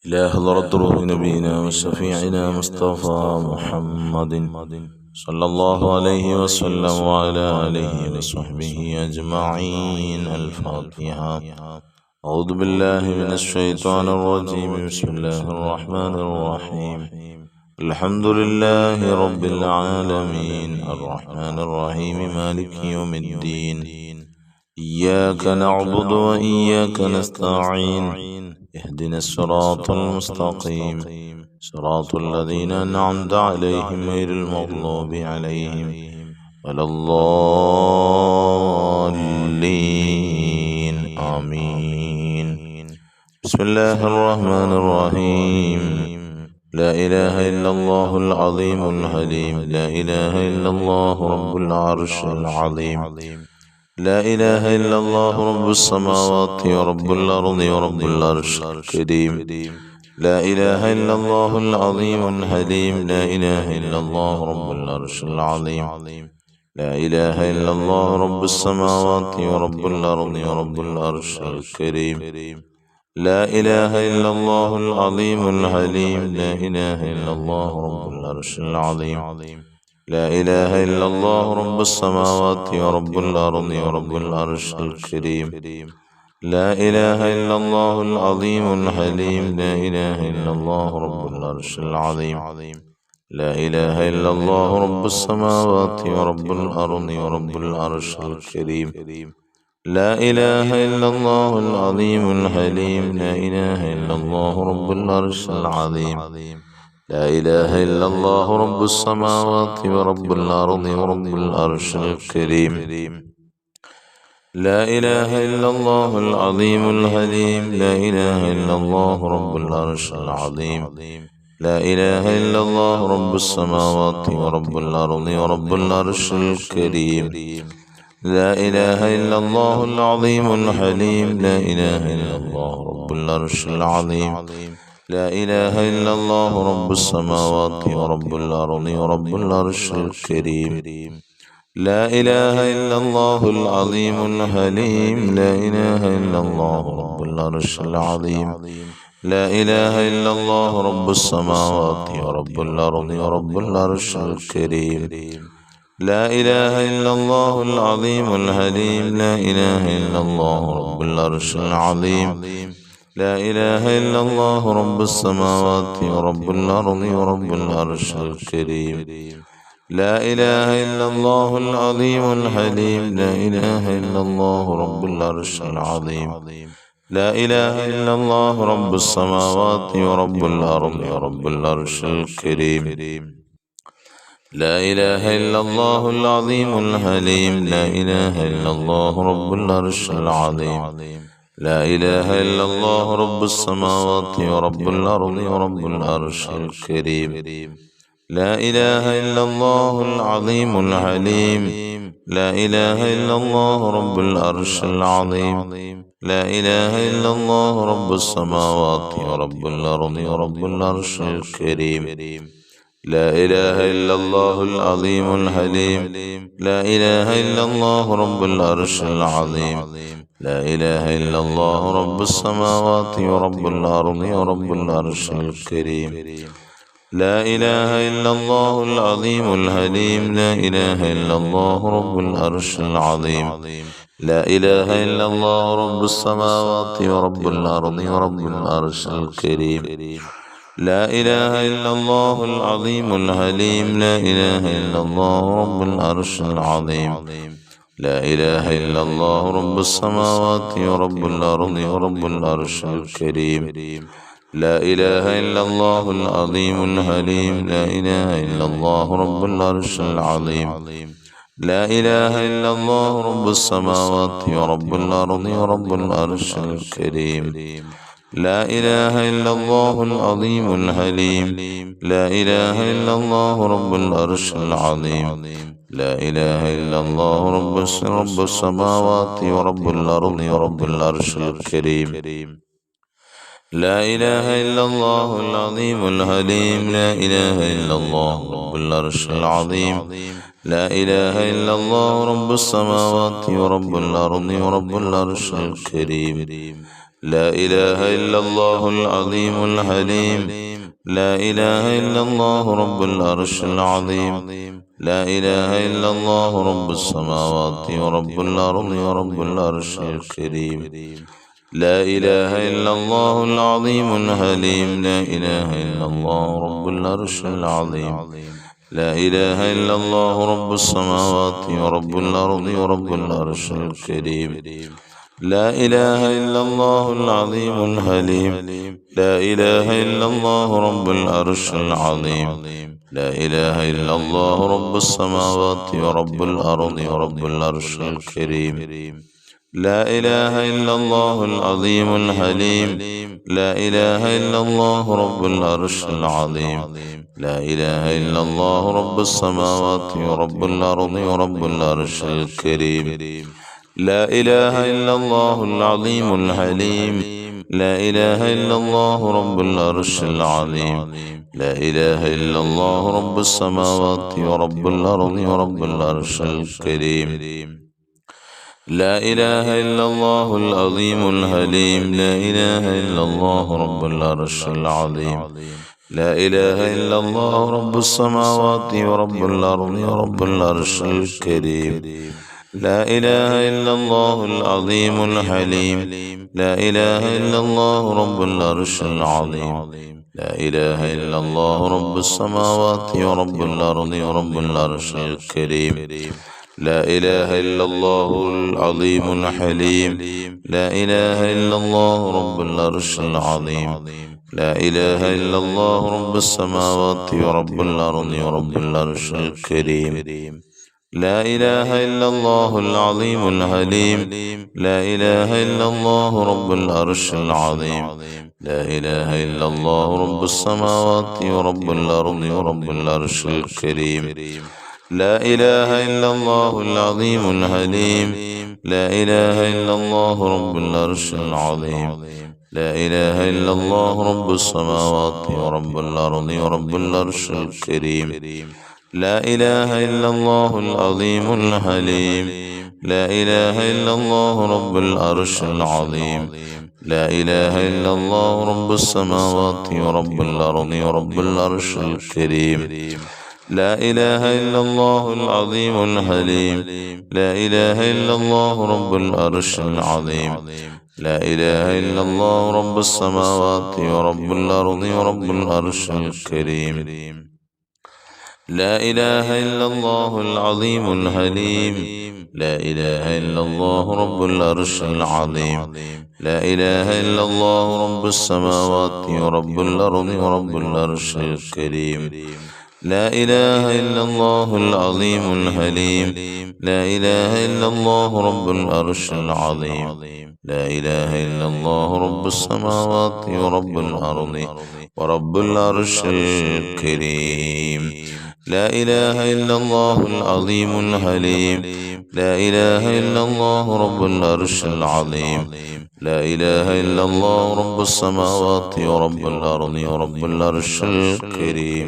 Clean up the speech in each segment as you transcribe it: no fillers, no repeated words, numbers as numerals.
إلى حضرة روح نبينا وشفيعنا مصطفى محمد صلى الله عليه وسلم وعلى آله وصحبه أجمعين. الفاتحة. أعوذ بالله من الشيطان الرجيم. بسم الله الرحمن الرحيم. الحمد لله رب العالمين الرحمن الرحيم مالك يوم الدين. إياك نعبد وإياك نستعين. اهدنا الصراط المستقيم صراط الذين أنعمت عليهم غير المغضوب عليهم ولا الضالين. آمين. بسم الله الرحمن الرحيم. لا إله إلا الله العظيم الحليم. لا إله إلا الله رب العرش العظيم. لا إله إلا الله رب السماوات ورب الأرض ورب العرش الكريم. لا إله إلا الله العظيم الحليم. لا إله إلا الله رب العرش العظيم. لا إله إلا الله رب السماوات ورب الأرض ورب العرش الكريم. لا إله إلا الله العظيم الحليم. لا إله إلا الله رب العرش العظيم. لا إله إلا الله رب السماوات ورب الأرض ورب العرش الكريم. لا إله إلا الله العظيم الحليم. لا إله إلا الله رب العرش العظيم. لا إله إلا الله رب السماوات ورب الأرض ورب العرش الكريم. لا إله إلا الله العظيم الحليم. لا إله إلا الله رب العرش العظيم. لا إله إلا الله رب السماوات ورب الأرض ورب العرش الكريم. لا إله إلا الله العظيم الحليم. لا إله إلا الله رب العرش العظيم. لا إله إلا الله رب السماوات ورب الأرض ورب العرش الكريم. لا إله إلا الله العظيم الحليم. لا إله إلا الله رب العرش العظيم. لا إله إلا الله رب السماوات ورب الأرض ورب العرش الكريم. لا إله إلا الله العظيم الحليم. لا إله إلا الله رب العرش العظيم. لا إله إلا الله رب السماوات ورب الأرض ورب العرش الكريم. لا إله إلا الله العظيم الحليم. لا إله إلا الله رب العرش العظيم. لا إله إلا الله رب السماوات ورب الأرض ورب العرش الكريم. لا إله إلا الله العظيم الحليم. لا إله إلا الله رب العرش العظيم. لا إله إلا الله رب السماوات ورب الأرض ورب العرش الكريم. لا إله إلا الله العظيم الحليم. لا إله إلا الله رب العرش العظيم. لا إله إلا الله رب السماوات ورب الأرض ورب العرش الكريم. لا إله إلا الله العظيم الحليم. لا إله إلا الله رب العرش العظيم. لا إله إلا الله رب السماوات ورب الأرض ورب العرش الكريم. لا إله إلا الله العظيم الحليم. لا إله إلا الله رب العرش العظيم. لا إله إلا الله رب السماوات ورب الأرض ورب العرش الكريم. لا إله إلا الله العظيم الحليم. لا إله إلا الله رب العرش العظيم. لا إله إلا الله رب السماوات ورب الأرض ورب العرش الكريم. لا إله إلا الله العظيم الحليم. لا إله إلا الله رب العرش العظيم. لا إله إلا الله رب السماوات ورب الأرض ورب العرش الكريم. لا إله إلا الله العظيم الحليم. لا إله إلا الله رب العرش العظيم. لا إله إلا الله رب السماوات ورب الأرض ورب العرش الكريم. لا إله إلا الله العظيم الحليم. لا إله إلا الله رب العرش العظيم. لا إله إلا الله رب السماوات ورب الأرض ورب العرش الكريم. لا إله إلا الله العظيم الحليم. لا إله إلا الله رب العرش العظيم. لا إله إلا الله رب السماوات ورب الأرض ورب العرش الكريم. لا إله إلا الله العظيم الحليم. لا إله إلا الله رب العرش العظيم. لا إله إلا الله رب السماوات ورب الأرض ورب العرش الكريم. لا إله إلا الله العظيم الحليم. لا إله إلا الله رب العرش العظيم. لا إله إلا الله رب السماوات ورب الأرض ورب العرش الكريم. لا إله إلا الله العظيم الحليم. لا إله إلا الله رب العرش العظيم. لا إله إلا الله رب السماوات ورب الأرض ورب العرش الكريم. لا إله إلا الله العظيم الحليم. لا إله إلا الله رب العرش العظيم. لا إله إلا الله رب السماوات ورب الأرض ورب العرش الكريم. لا إله إلا الله العظيم الحليم. لا إله إلا الله رب العرش العظيم. لا إله إلا الله رب السماوات ورب الأرض ورب العرش الكريم. لا إله إلا الله العظيم الحليم. لا إله إلا الله رب العرش العظيم. لا إله إلا الله رب السماوات ورب الأرض ورب العرش الكريم. لا إله إلا الله العظيم الحليم. لا إله إلا الله رب العرش العظيم. لا إله إلا الله رب السماوات ورب الأرض ورب العرش الكريم. لا إله إلا الله العظيم الحليم. لا إله إلا الله رب العرش العظيم. لا إله إلا الله رب السماوات ورب الأرض ورب العرش الكريم. لا إله إلا الله العظيم الحليم. لا إله إلا الله رب العرش العظيم. لا إله إلا الله رب السماوات ورب الأرض ورب العرش الكريم. لا إله إلا الله العظيم الحليم. لا إله إلا الله رب العرش العظيم. لا إله إلا الله رب السماوات ورب الأرض ورب العرش الكريم. لا إله إلا الله العظيم الحليم. لا إله إلا الله رب العرش العظيم. لا إله إلا الله رب السماوات ورب الأرض ورب العرش الكريم. لا إله إلا الله العظيم الحليم. لا إله إلا الله رب العرش العظيم. لا إله إلا الله رب السماوات ورب الأرض ورب العرش الكريم. لا إله إلا الله العظيم الحليم. لا إله إلا الله رب العرش العظيم. لا إله إلا الله رب السماوات ورب الأرض ورب العرش الكريم. لا إله إلا الله العظيم الحليم. لا إله إلا الله رب العرش العظيم. لا إله إلا الله رب السماوات ورب الأرض ورب العرش الكريم. لا إله إلا الله العظيم الحليم. لا إله إلا الله رب العرش العظيم. لا إله إلا الله رب السماوات ورب الأرض ورب العرش الكريم.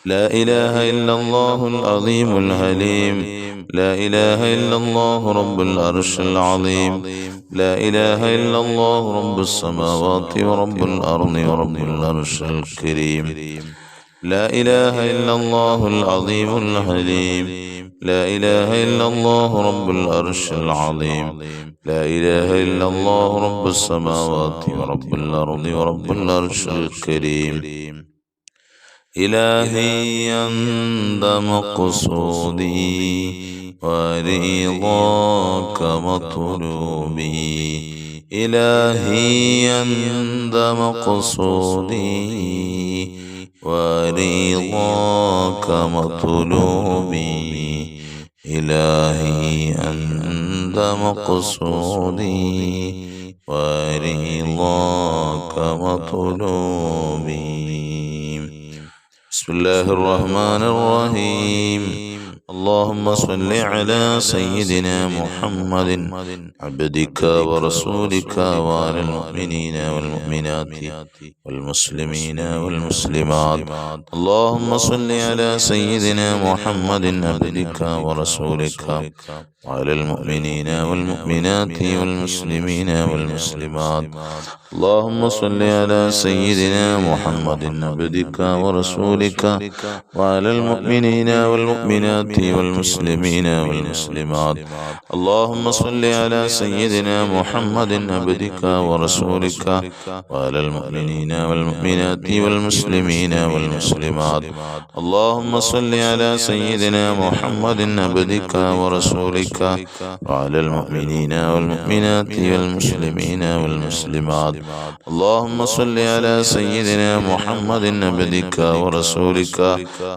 لا إله إلا الله العظيم الحليم. لا إله إلا الله رب العرش العظيم. لا إله إلا الله رب السماوات ورب الأرض ورب العرش الكريم. لا إله إلا الله العظيم الحليم. لا إله إلا الله رب العرش العظيم. لا إله إلا الله رب السماوات ورب الأرض ورب العرش الكريم. إلهي أنت مقصودي ورضاك مطلوبي. إلهي أنت مقصودي ورضاك مطلوبي. إلهي أنت مقصودي ورضاك مطلوبي. بسم الله الرحمن الرحيم. اللهم صل على سيدنا محمد عبدك ورسولك وعلى المؤمنين والمؤمنات والمسلمين والمسلمات. اللهم صل على سيدنا محمد عبدك ورسولك وعلى المؤمنين والمؤمنات والمسلمين والمسلمات. اللهم صل على سيدنا محمد عبدك ورسولك وعلى المؤمنين والمؤمنات والمسلمين والمسلمات. اللهم صل على سيدنا محمد عبدك ورسولك وعلى المؤمنين والمؤمنات والمسلمين والمسلمات. اللهم صل على سيدنا محمد عبدك ورسولك وعلى المؤمنين والمؤمنات والمسلمين والمسلمات. اللهم صل على سيدنا محمد عبدك ورسولك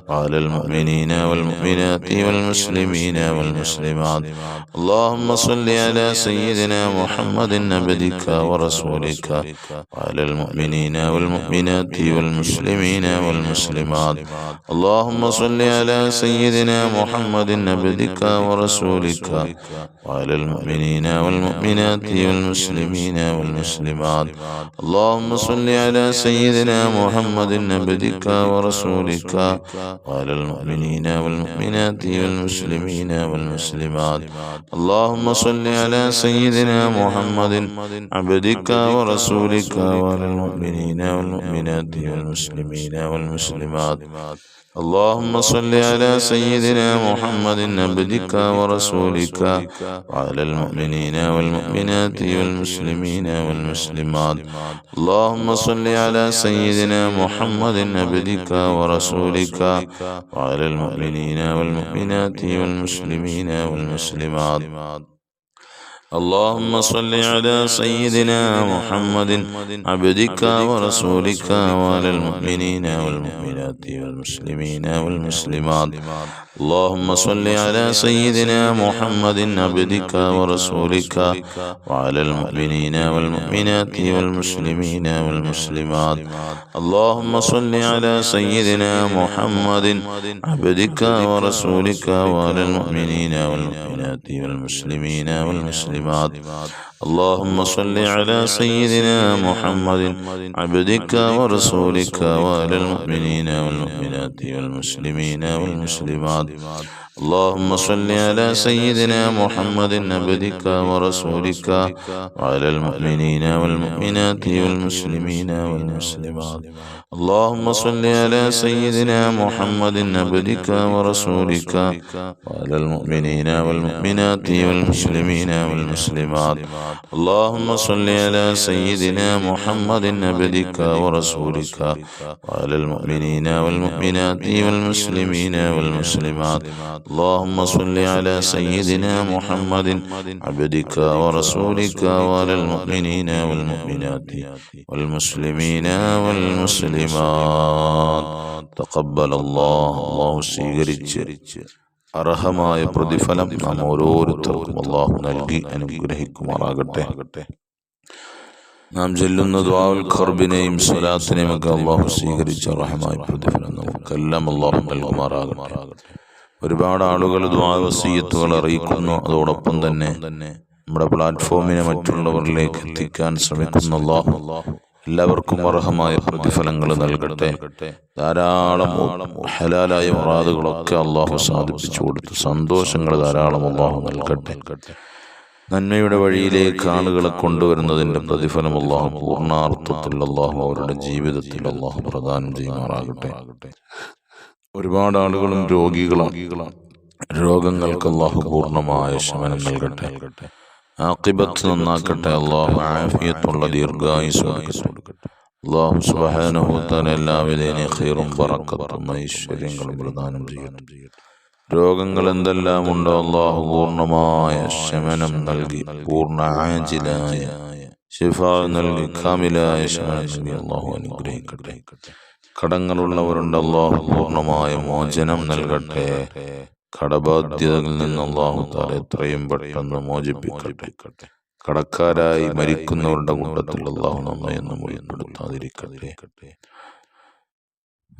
وعلى المؤمنين والمؤمنات والمسلمين والمسلمات. اللهم صل على سيدنا محمد عبدك ورسولك وعلى المؤمنين والمؤمنات والمسلمين والمسلمات. اللهم صل على سيدنا محمد عبدك ورسولك وعلى المؤمنين والمؤمنات والمسلمين والمسلمات. اللهم صل على سيدنا محمد عبدك ورسولك وعلى المؤمنين والمؤمنات والمسلمين والمسلمات. اللهم صل على سيدنا محمد عبدك ورسولك وعلى المؤمنين والمؤمنات والمسلمين والمسلمات. اللهم صل على سيدنا محمد عبدك ورسولك وعلى المؤمنين والمؤمنات والمسلمين والمسلمات. اللهم صل على سيدنا محمد عبدك ورسولك وعلى المؤمنين والمؤمنات والمسلمين والمسلمات. اللهم صل على سيدنا محمد عبدك ورسولك وعلى المؤمنين والمؤمنات والمسلمين والمسلمات. اللهم صل على سيدنا محمد عبدك ورسولك وعلى المؤمنين والمؤمنات والمسلمين والمسلمات. اللهم صل على سيدنا محمد عبدك ورسولك وعلى المؤمنين والمؤمنات والمسلمين والمسلمات. اللهم صل على سيدنا محمد عبدك ورسولك وعلى المؤمنين والمؤمنات والمسلمين والمسلمات. اللهم صل على سيدنا محمد عبدك ورسولك وعلى المؤمنين والمؤمنات والمسلمين والمسلمات. اللهم صل على سيدنا محمد عبدك ورسولك وعلى المؤمنين والمؤمنات والمسلمين والمسلمات. اللهم صل على سيدنا محمد عبدك ورسولك وعلى المؤمنين والمؤمنات والمسلمين والمسلمات. اللهم صل على سيدنا محمد عبدك ورسولك وعلى المؤمنين والمؤمنات والمسلمين والمسلمات. تقبل الله. الله സ്വീകരിച്ച് അർഹമായ പ്രതിഫലം നാം ഓരോരുത്തർക്കും അല്ലാഹു നൽകി അനുഗ്രഹിക്കുമാറാകട്ടെ. നാം ചൊല്ലുന്ന ദുആഉൽ ഖർബിനെയും സ്വലാത്തിനെയും ഒക്കെ അല്ലാഹു സ്വീകരിച്ച അർഹമായ പ്രതിഫലം നമുക്കെല്ലാം അല്ലാഹു നൽകുമാറാകട്ടെ. ഒരുപാട് ആളുകൾ ദുആ വസിയത്തുകൾ അറിയിക്കുന്നു. അതോടൊപ്പം തന്നെ നമ്മുടെ പ്ലാറ്റ്ഫോമിനെ മറ്റുള്ളവരിലേക്ക് എത്തിക്കാൻ ശ്രമിക്കുന്ന അല്ലാഹു എല്ലാവർക്കും അർഹമായ പ്രതിഫലങ്ങൾ നൽകട്ടെ. ധാരാളം ഹലാലായ മുറാദുകളൊക്കെ അല്ലാഹു സാധിപ്പിച്ചു കൊടുത്തു സന്തോഷങ്ങൾ ധാരാളം അല്ലാഹു നൽകട്ടെ. നന്മയുടെ വഴിയിലേക്ക് ആളുകളെ കൊണ്ടുവരുന്നതിൻ്റെ പ്രതിഫലം അല്ലാഹു പൂർണ്ണാർത്ഥത്തിൽ അല്ലാഹു അവരുടെ ജീവിതത്തിൽ അല്ലാഹു പ്രദാനം ചെയ്യുമാറാകട്ടെ. ഒരുപാട് ആളുകളും രോഗികളാണ്. രോഗങ്ങൾക്ക് അല്ലാഹു പൂർണ്ണമായ ശമനം നൽകട്ടെ. ആഖിബത്ത് നന്നാക്കട്ടെ. അല്ലാഹു ആഫിയത്തുള്ള ദീർഘായുസ്സ് കൊടുക്കട്ടെ. അല്ലാഹു സുബ്ഹാനഹു വ തആല എല്ലാവിധ ഖൈറും ബറക്കത്തും ഐശ്വര്യങ്ങളും പ്രദാനം ചെയ്യട്ടെ. രോഗങ്ങൾ എന്തെല്ലാം ഉണ്ടോ അല്ലാഹു പൂർണ്ണമായ ശമനം നൽകി പൂർണ്ണ ആജിലായ ശിഫാ നൽകി കാമിലായ ശമനം നൽകി അല്ലാഹു അനുഗ്രഹിക്കട്ടെ. കടങ്ങളുള്ളവരുണ്ട്. അല്ലാഹു പൂർണ്ണമായ മോചനം നൽകട്ടെ. കടബാധ്യതകളിൽ നിന്ന് അല്ലാഹു തആല എത്രയും പെട്ടെന്ന് മോചിപ്പിക്കട്ടെ. കടക്കാരായി മരിക്കുന്നവരുടെ കൂട്ടത്തിൽ അല്ലാഹു നമ്മെ എന്നും ഉൾപ്പെടുത്താതിരിക്കട്ടെ.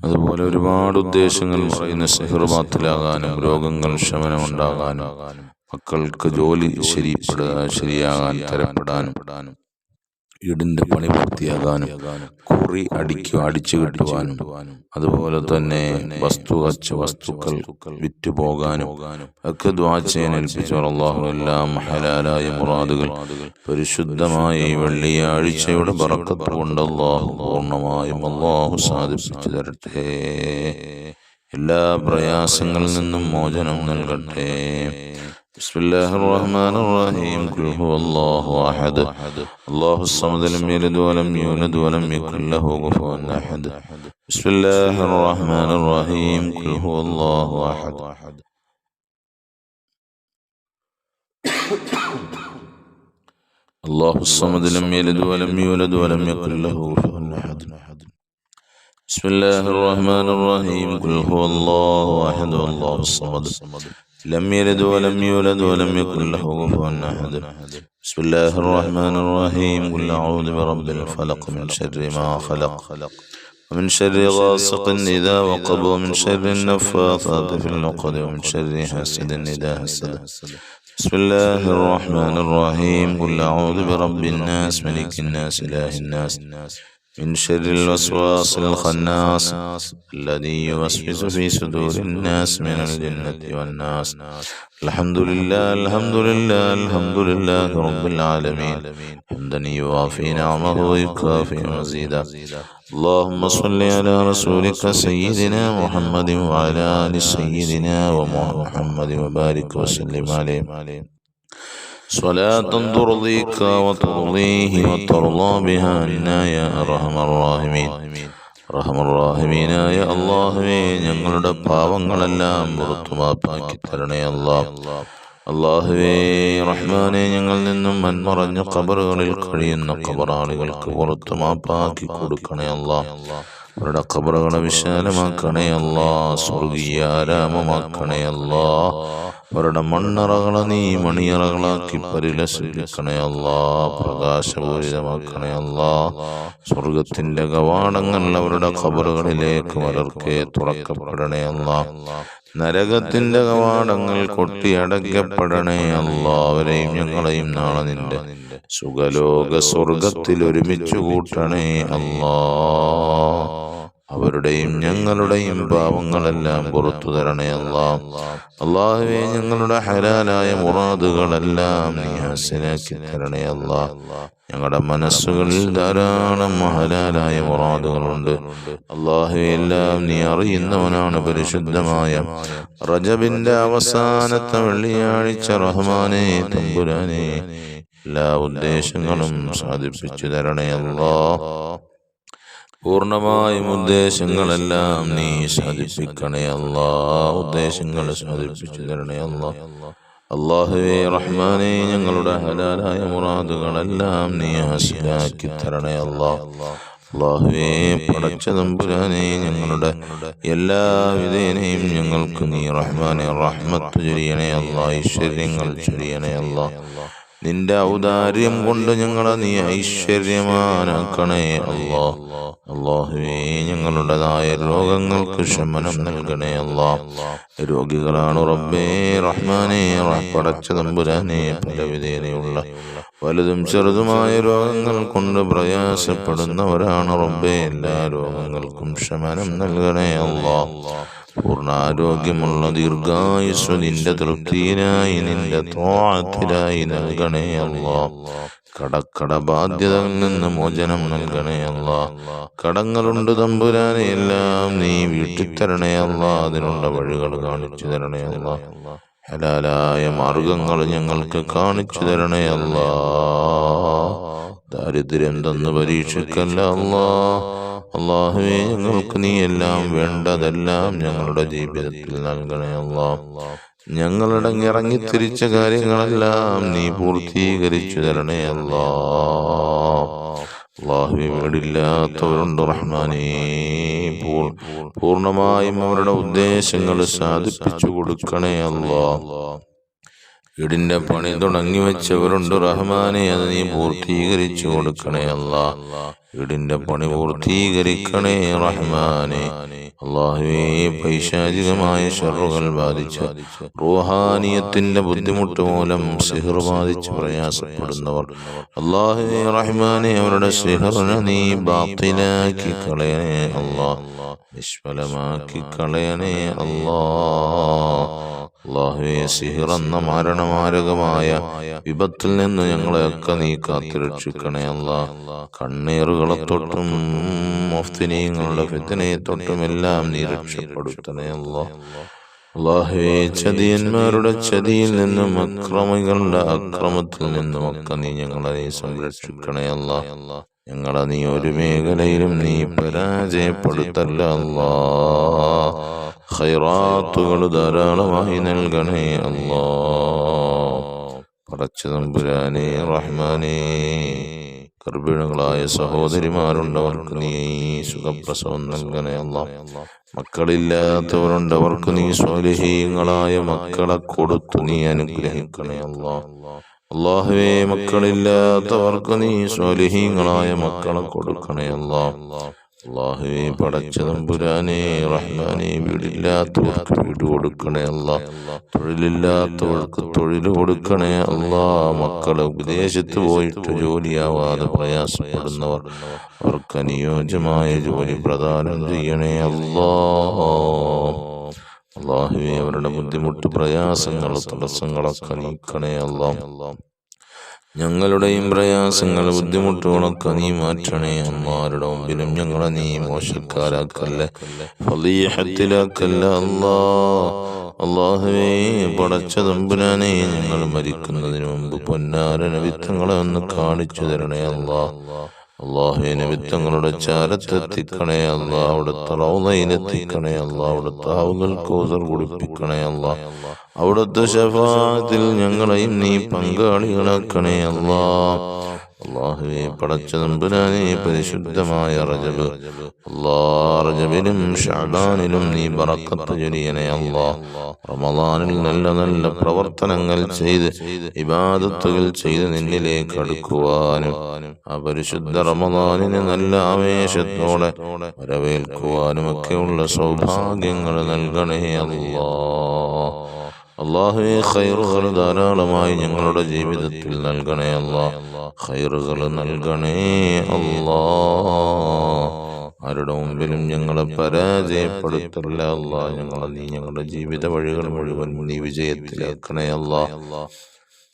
അതുപോലെ ഒരുപാട് ഉദ്ദേശങ്ങൾ പറയുന്ന സിഹ്ർ ബാത്തിലാകാനും രോഗങ്ങൾ ശമനമുണ്ടാകാനും മക്കൾക്ക് ജോലി ശരിയാകാൻ തരപ്പെടാനും വീടിന്റെ പണി പൂർത്തിയാകാനും കുറി അടിച്ചു കിട്ടുവാനും അതുപോലെ തന്നെ വസ്തുക്കൾ വിറ്റുപോകാനും ഒക്കെ ദുആ ചെയ്യാൻ ഏൽപ്പിച്ചവർ അല്ലാഹു എല്ലാം ഹലാലായ മുറാദുകൾ പരിശുദ്ധമായ ഈ വെള്ളിയാഴ്ചയുടെ ബറക്കത്ത് കൊണ്ട് അല്ലാഹു പൂർണ്ണമായും അല്ലാഹു സാധിപ്പിച്ചു തരട്ടെ. എല്ലാ പ്രയാസങ്ങളിൽ നിന്നും മോചനം നൽകട്ടെ. ബിസ്മില്ലാഹിർ റഹ്മാനിർ റഹീം. ഖുൽ ഹുവല്ലാഹു അഹദ് അല്ലാഹുസ് സമദ് ലം യലിദ് വലം യൂലദ് വലം യകുൽ ലഹു കുഫുവൻ അഹദ്. ബിസ്മില്ലാഹിർ റഹ്മാനിർ റഹീം. ഖുൽ ഹുവല്ലാഹു അഹദ് അല്ലാഹുസ് സമദ് ലം യലിദ് വലം യൂലദ് വലം യകുൽ ലഹു കുഫുവൻ അഹദ്. ബിസ്മില്ലാഹിർ റഹ്മാനിർ റഹീം. ഖുൽ ഹുവല്ലാഹു അഹദ് അല്ലാഹുസ് സമദ് لم يلد ولم يولد ولم يكن له كفوا أحد. بسم الله الرحمن الرحيم. قل أعوذ برب الفلق من شر ما خلق ومن شر غاسق إذا وقب ومن شر النفاثات في العقد ومن شر حاسد إذا حسد. بسم الله الرحمن الرحيم. قل أعوذ برب الناس ملك الناس إله الناس من شر الوسواس الخناس الذي يوسوس في صدور الناس من الجنة والناس. الحمد لله الحمد لله الحمد لله رب العالمين حمدا يوافي نعمه ويكافئ مزيدا. اللهم صل على رسولك سيدنا محمد وعلى آل سيدنا ومحمد وبارك وسلم عليه صلاة ترضيك وترضيه وترضى بها عنا يا أرحم الراحمين. റഹ്മാനായ അല്ലാഹുവേ, ഞങ്ങളുടെ പാവങ്ങളെല്ലാം പുറത്തു മാപ്പാക്കി തരണേ അല്ലാഹ്. അല്ലാഹുവേ റഹ്മാനെ, ഞങ്ങളിൽ നിന്നും മൺമറഞ്ഞ ഖബറുകളിൽ കഴിയുന്ന ഖബറാളികൾക്ക് പുറത്തു മാപ്പാക്കി കൊടുക്കണേ അല്ലാഹ്. അവരുടെ ഖബറുകളെ വിശാലമാക്കണേ അല്ലാഹ്. സ്വർഗീയ ആരാമമാക്കണേ അല്ലാഹ്. അവരുടെ മണ്ണറകളെ നീ മണിയറകളാക്കി പരിലസിപ്പിക്കണേ അല്ലാഹ്. പ്രകാശപൂരിതമാക്കണേ അല്ലാഹ്. സ്വർഗത്തിന്റെ കവാടങ്ങൾ അവരുടെ ഖബറുകളിലേക്ക് മലർക്കെ തുറക്കപ്പെടണേ അല്ലാഹ്. നരകത്തിന്റെ കവാടങ്ങൾ കൊട്ടിയടയ്ക്കപ്പെടണേ അല്ലാഹ്. അവരെയും ഞങ്ങളെയും നാളെ നിന്റെ സുഖലോക സ്വർഗത്തിൽ ഒരുമിച്ച് കൂട്ടണേ അല്ലാഹ്. അവരുടെയും ഞങ്ങളുടെയും പാവങ്ങളെല്ലാം പുറത്തു തരണേ അല്ലാഹ്. അല്ലാഹുവേ, ഞങ്ങളുടെ ഹലാലായ മുറാദുകളെല്ലാം നീ ഹാസിലാക്കി തരണേ അല്ലാഹ്. ഞങ്ങളുടെ മനസ്സുകളിൽ ധാരാളം ഹലാലായ മുറാദുകളുണ്ട് അല്ലാഹുവേ. എല്ലാം നീ അറിയുന്നവനാണ്. പരിശുദ്ധമായ റജബിന്റെ അവസാനത്തെ വെള്ളിയാഴ്ച റഹ്മാനേ തമ്പുരാനേ, എല്ലാ ഉദ്ദേശങ്ങളും സാധിപ്പിച്ചു തരണേ അല്ലാഹ്. പൂർണ്ണമായും ഉദ്ദേശങ്ങളെല്ലാം നീ സാധിപ്പിക്കണേ അല്ലാഹ്. ഉദ്ദേശങ്ങൾ സാധിപ്പിച്ചു തരണേ അല്ലാഹ്. അല്ലാഹുവേ റഹ്മാനേ, ഞങ്ങളുടെ ഹലാലായ മുറാദുകളെല്ലാം നീ ഹാസിലാക്കി തരണേ അല്ലാഹ്. അല്ലാഹുവേ പടച്ച തമ്പുരാനേ, ഞങ്ങളുടെ എല്ലാ വിധേനയും ഞങ്ങൾക്ക് നീ റഹ്മാനെ റഹ്മത്ത് ചൊരിയണേ അല്ലാഹ്. ഐശ്വര്യങ്ങൾ ചൊരിയണേ അല്ലാഹ്. നിന്റെ ഔദാര്യം കൊണ്ട് ഞങ്ങളെ നീ ഐശ്വര്യമാനാക്കണേ അല്ലാഹ്. അല്ലാഹുവേ, ഞങ്ങളുടേതായ രോഗങ്ങൾക്ക് ശമനം നൽകണേ അല്ലാഹ്. രോഗികളാണ് റബ്ബേ റഹ്മാനേ പടച്ച തമ്പുരാനേ. പലവിധേനയുള്ള വലുതും ചെറുതുമായ രോഗങ്ങൾ കൊണ്ട് പ്രയാസപ്പെടുന്നവരാണ് റബ്ബേ. എല്ലാ രോഗങ്ങൾക്കും ശമനം നൽകണേ അല്ലാഹ്. പൂർണ്ണാരോഗ്യമുള്ള ദീർഘായുസ്സ് നിന്റെ തൃപ്തിയിനായി നിന്റെ ത്വാഅത്തിനായി നൽകണേ അല്ലാഹ്. കടക്കട ബാധ്യതകളിൽ നിന്ന് മോചനം നൽകണേ അല്ലാഹ്. കടങ്ങളുണ്ട് തമ്പുരാനെ, എല്ലാം നീ വീട്ടിത്തരണേ അല്ലാഹ്. അതിനുള്ള വഴികൾ കാണിച്ചു തരണേ അല്ലാഹ്. ഹലാലായ മാർഗങ്ങൾ ഞങ്ങൾക്ക് കാണിച്ചു തരണേ അല്ലാഹ്. ദാരിദ്ര്യം തന്ന് പരീക്ഷിക്കല്ല അല്ലാഹ്. അല്ലാഹുവേ, ഞങ്ങൾക്ക് നീ എല്ലാം വേണ്ടതെല്ലാം ഞങ്ങളുടെ ജീവിതത്തിൽ നൽകണേ അല്ലാഹ്. ഞങ്ങളുടെ ഇറങ്ങിത്തിരിച്ച കാര്യങ്ങളെല്ലാം നീ പൂർത്തീകരിച്ചു തരണേ അല്ലാഹ്. അല്ലാഹുവേ, വീടില്ലാത്തവരുണ്ട് റഹ്മാനേ, പൂർണ്ണമായും അവരുടെ ഉദ്ദേശങ്ങൾ സാധിപ്പിച്ചു കൊടുക്കണേ അല്ലാഹ്. വീടിന്റെ പണി തുടങ്ങി വെച്ചവരുണ്ട് റഹ്മാനെ, അത് നീ പൂർത്തീകരിച്ചു കൊടുക്കണേ അല്ലാ. വീടിന്റെ പണി പൂർത്തീകരിക്കണേ റഹ്മാനെ. അല്ലാഹുവേ, പൈശാചികമായ ശർറുകൾ ബാധിച്ച റൂഹാനിയത്തിന്റെ ബുദ്ധിമുട്ട് മൂലം സിഹർ ബാധിച്ച് പ്രയാസപ്പെടുന്നവർ അല്ലാഹുവേ റഹ്മാനെ, അവരുടെ സിഹറിനെ നീ ബാത്തിലാക്കി കളയണേ അല്ലാ, നിഷ്ഫലമാക്കി കളയണേ അല്ലാ. അല്ലാഹുവേ, സിഹർ എന്ന മാരണമാരകമായ വിപത്തിൽ നിന്ന് ഞങ്ങളെയൊക്കെ നീ കാത്തുരക്ഷിക്കണേ അല്ലാ. കണ്ണീറുകളെ തൊട്ടും മുഫ്തിനീങ്ങളുടെ ഫിത്നയെ തൊട്ടും എല്ലാം നീ രക്ഷപ്പെടുത്തണേ അല്ലാ. അല്ലാഹുവേ, ചതിയന്മാരുടെ ചതിയിൽ നിന്നും അക്രമികളുടെ അക്രമത്തിൽ നിന്നും ഒക്കെ നീ ഞങ്ങളെ നീ സംരക്ഷിക്കണേ അല്ലാ. ഞങ്ങളെ നീ ഒരു മേഖലയിലും നീ പരാജയപ്പെടുത്തല്ല അല്ലാ. ഖൈറാത്തുകൾ ധാരാളമായി നൽകണേ അല്ലാ. പടച്ച തമ്പുരാനേ റഹ്മാനേ, ഗർഭിണികളായ സഹോദരിമാരുണ്ടവർക്ക് നീ സുഖപ്രസവം നൽകണേ അല്ലാ. മക്കളില്ലാത്തവരുണ്ട്, അവർക്ക് നീ സ്വാലിഹീങ്ങളായ മക്കളെ കൊടുത്തു നീ അനുഗ്രഹിക്കണേ അല്ലാ. അല്ലാഹുവേ, മക്കളില്ലാത്തവർക്ക് നീ സ്വാലിഹീങ്ങളായ മക്കളെ കൊടുക്കണേ അല്ലാ. അല്ലാഹുവേ, പടച്ച തമ്പുരാനേ റഹ്മാനേ, വീടില്ലാത്തവർക്ക് വീട് കൊടുക്കണേ അല്ലാ. തൊഴിലില്ലാത്തവർക്ക് തൊഴിൽ കൊടുക്കണേ അല്ലാ. മക്കള് വിദേശത്ത് പോയിട്ട് ജോലിയാവാതെ പ്രയാസപ്പെടുന്നവർ, അവർക്ക് അനുയോജ്യമായ ജോലി പ്രദാനം ചെയ്യണേ അല്ലാ. അല്ലാഹുവേ, അവരുടെ ബുദ്ധിമുട്ട് പ്രയാസങ്ങൾ തടസ്സങ്ങളൊക്കെ നീക്കണേ അല്ലാ. ഞങ്ങളുടെയും പ്രയാസങ്ങൾ ബുദ്ധിമുട്ടുകളൊക്കെ നീ മാറ്റണേ അല്ലാ. ആരുടെ മുമ്പിലും ഞങ്ങളെ നീ മോശക്കാരാക്കല്ലേ, ഫളീഹത്തിലാക്കല്ല അല്ലാ. അല്ലാഹുവേ, പടച്ച തമ്പുരാനെ, ഞങ്ങൾ മരിക്കുന്നതിന് മുമ്പ് പൊന്നാര നബിത്തങ്ങളെ ഒന്ന് കാണിച്ചു തരണേ അല്ലാ. അല്ലാഹുവേ, നബിത്തങ്ങളുടെ ചാരത്തെത്തിക്കണേ അല്ലാ. അവിടുത്തെ റൗളയിലെത്തിക്കണേ അല്ലാ. അവിടുത്തെ ഹൗദുൽ കൗസർ കുടിപ്പിക്കണേ അല്ലാ. അവിടുത്തെ ശഫാഅത്തിൽ ഞങ്ങളെയും നീ പങ്കാളികളാക്കണേ അല്ലാ. അല്ലാഹുവേ, പടച്ച തമ്പുരാനെ, പരിശുദ്ധമായ റജബ് അല്ലാ, റജബിലും ശഅബാനിലും നീ ബറക്കത്ത് ചൊരിയണേ അല്ലാ. റമളാനിൽ നല്ല നല്ല പ്രവർത്തനങ്ങൾ ചെയ്ത് ഇബാദത്തുകൾ ചെയ്ത് നിന്നിലേക്ക് അടുക്കുവാനും ആ പരിശുദ്ധ റമളാനിനെ നല്ല ആവേശത്തോടെ വരവേൽക്കുവാനും ഒക്കെയുള്ള സൗഭാഗ്യങ്ങൾ നൽകണേ അല്ലാ. അല്ലാഹുവേ, ഖൈറുകൾ ധാരാളമായി ഞങ്ങളുടെ ജീവിതത്തിൽ നൽകണേ അല്ലാ. ഖൈറുകൾ നൽകണേ അല്ലാ. ആരുടെ മുമ്പിലും ഞങ്ങളെ പരാജയപ്പെടുത്തല്ല അല്ലാ. നീ ഞങ്ങളുടെ ജീവിത വഴികൾ മുഴുവൻ നീ വിജയത്തിലാക്കണേ അല്ലാ.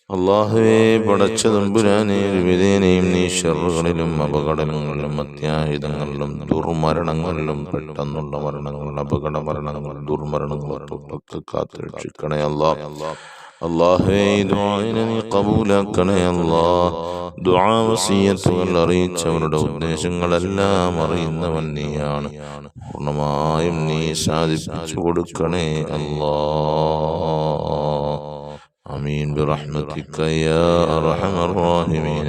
അല്ലാഹുവേ, പടച്ച തമ്പുരാനെ, വിധേനയും നീ ശർറുകളിലും അപകടങ്ങളിലും അത്യാഹിതങ്ങളിലും ദുർമരണങ്ങളിലും പെട്ടെന്നുള്ള മരണങ്ങൾ, അപകട മരണങ്ങൾ, ദുർമരണങ്ങൾ തൊട്ടൊക്കെ കാത്തുരക്ഷിക്കണേ അല്ലാ. അല്ലാഹുവേ, ദുആഇനെ നീ ഖബൂലാക്കണേ അല്ലാ. ദുആ വസിയത്തുകൾ അറിയിച്ചവരുടെ ഉദ്ദേശങ്ങളെല്ലാം അറിയുന്നവൻ നീയാണ്. പൂർണ്ണമായും നീ സാധിപ്പിച്ചു കൊടുക്കണേ അല്ലാ. آمين برحمتك يا أرحم الراحمين.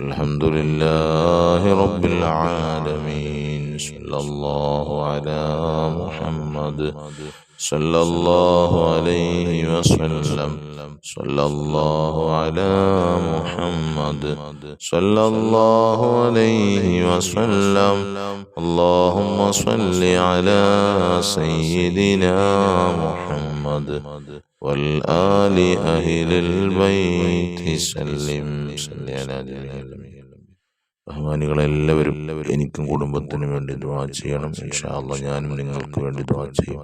الحمد لله رب العالمين. صلى الله على محمد صلى الله عليه وسلم. صلى الله على محمد صلى الله عليه وسلم. اللهم صل على سيدنا محمد والآل أهل البيت سلم. صل على ബഹുമാനികളെല്ലാവരും എനിക്കും കുടുംബത്തിനും വേണ്ടി ദുആ ചെയ്യണം. ഇൻഷാ അല്ലാഹ് ഞാനും നിങ്ങൾക്ക് വേണ്ടി ദുആ ചെയ്യും.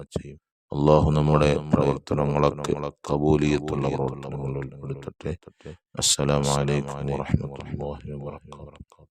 അല്ലാഹു നമ്മുടെ പ്രവർത്തനങ്ങളൊക്കെ ഖബൂലിയത്തുള്ള പ്രവർത്തനങ്ങളിൽ ഉൾപ്പെടുത്തട്ടെ. അസ്സലാമു അലൈക്കും വറഹ്മത്തുള്ളാഹി വബറകാതുഹു.